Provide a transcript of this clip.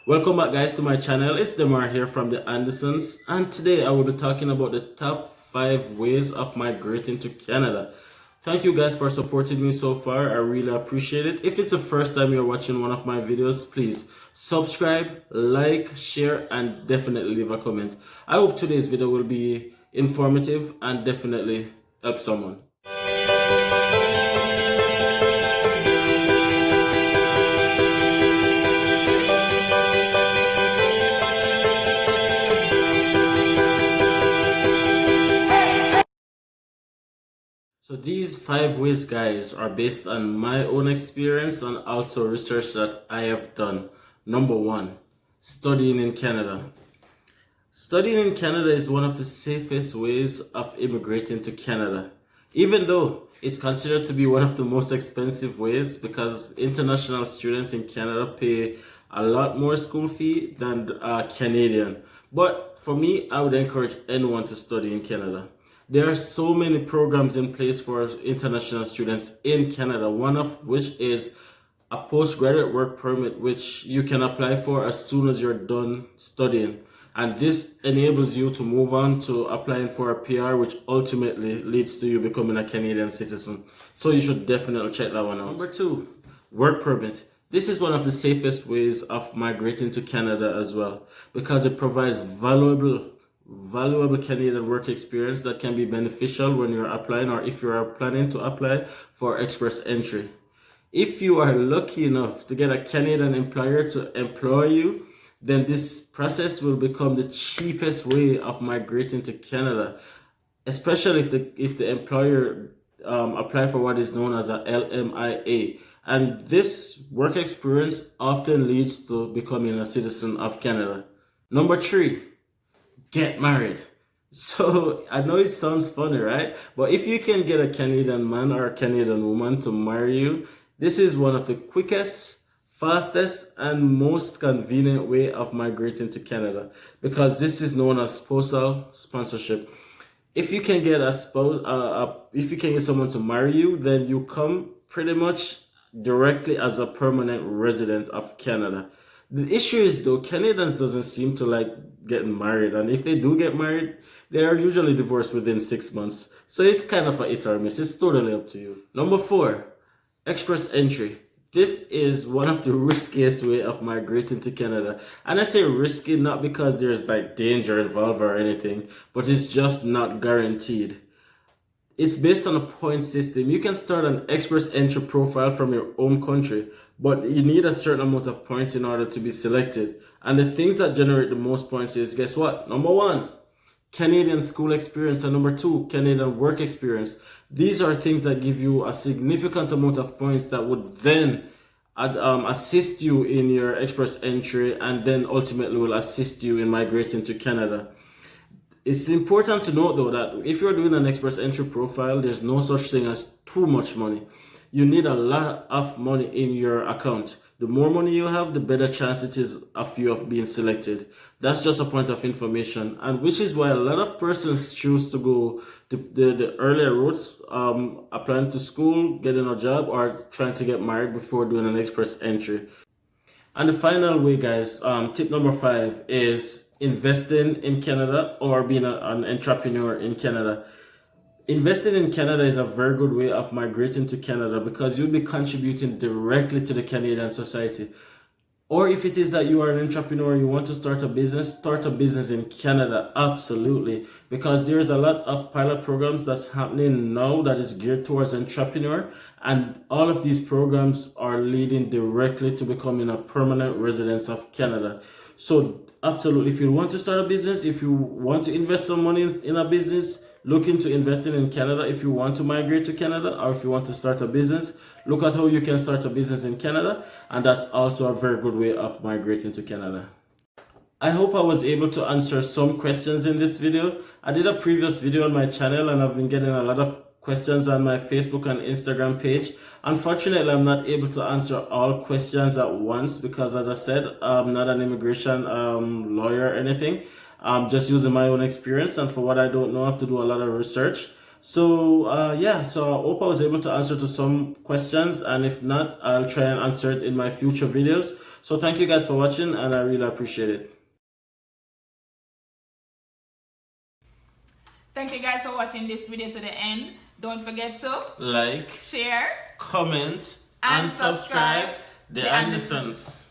Welcome back guys to my channel. It's Demar here from the Andersons, and today I will be talking about the top 5 ways of migrating to Canada. Thank you guys for supporting me so far. I really appreciate it. If it's the first time you're watching one of my videos, please subscribe, like, share, and definitely leave a comment. I hope today's video will be informative and definitely help someone. So these 5 ways, guys, are based on my own experience and also research that I have done. Number 1, studying in Canada. Studying in Canada is one of the safest ways of immigrating to Canada, even though it's considered to be one of the most expensive ways because international students in Canada pay a lot more school fee than Canadian. But for me, I would encourage anyone to study in Canada. There are so many programs in place for international students in Canada, one of which is a postgraduate work permit, which you can apply for as soon as you're done studying. And this enables you to move on to applying for a PR, which ultimately leads to you becoming a Canadian citizen. So you should definitely check that one out. Number 2, work permit. This is one of the safest ways of migrating to Canada as well, because it provides valuable Canadian work experience that can be beneficial when you're applying or if you are planning to apply for express entry. If you are lucky enough to get a Canadian employer to employ you, then this process will become the cheapest way of migrating to Canada, especially if the employer apply for what is known as a LMIA. And this work experience often leads to becoming a citizen of Canada. Number 3, get married. So I know it sounds funny, right? But if you can get a Canadian man or a Canadian woman to marry you, this is one of the quickest, fastest, and most convenient way of migrating to Canada, because this is known as spousal sponsorship. If you can get if you can get someone to marry you, then you come pretty much directly as a permanent resident of Canada. The issue is though, Canadians doesn't seem to like getting married, and if they do get married, they are usually divorced within 6 months. So it's kind of a hit or miss. It's totally up to you. Number 4, express entry. This is one of the riskiest way of migrating to Canada. And I say risky not because there's like danger involved or anything, but it's just not guaranteed. It's based on a point system. You can start an express entry profile from your own country, but you need a certain amount of points in order to be selected. And the things that generate the most points is, guess what? Number 1, Canadian school experience, and number 2, Canadian work experience. These are things that give you a significant amount of points that would then assist you in your express entry, and then ultimately will assist you in migrating to Canada. It's important to note though that if you're doing an express entry profile, there's no such thing as too much money. You need a lot of money in your account. The more money you have, the better chance it is of you of being selected. That's just a point of information, and which is why a lot of persons choose to go the earlier routes, applying to school, getting a job, or trying to get married before doing an express entry. And the final way, guys, tip number 5 is investing in Canada or being an entrepreneur in Canada. Investing in Canada is a very good way of migrating to Canada because you'll be contributing directly to the Canadian society. Or if it is that you are an entrepreneur, you want to start a business in Canada, absolutely. Because there's a lot of pilot programs that's happening now that is geared towards entrepreneur. And all of these programs are leading directly to becoming a permanent resident of Canada. So absolutely, if you want to start a business, if you want to invest some money in a business, look into investing in Canada. If you want to migrate to Canada or if you want to start a business, look at how you can start a business in Canada, and that's also a very good way of migrating to Canada. I hope I was able to answer some questions in this video. I did a previous video on my channel and I've been getting a lot of questions on my Facebook and Instagram page. Unfortunately, I'm not able to answer all questions at once because, as I said, I'm not an immigration lawyer or anything. I'm just using my own experience, and for what I don't know, I have to do a lot of research. So yeah, so I hope I was able to answer to some questions, and if not, I'll try and answer it in my future videos. So thank you guys for watching, and I really appreciate it. Thank you guys for watching this video to the end. Don't forget to like, share, comment, and subscribe. The Andersons.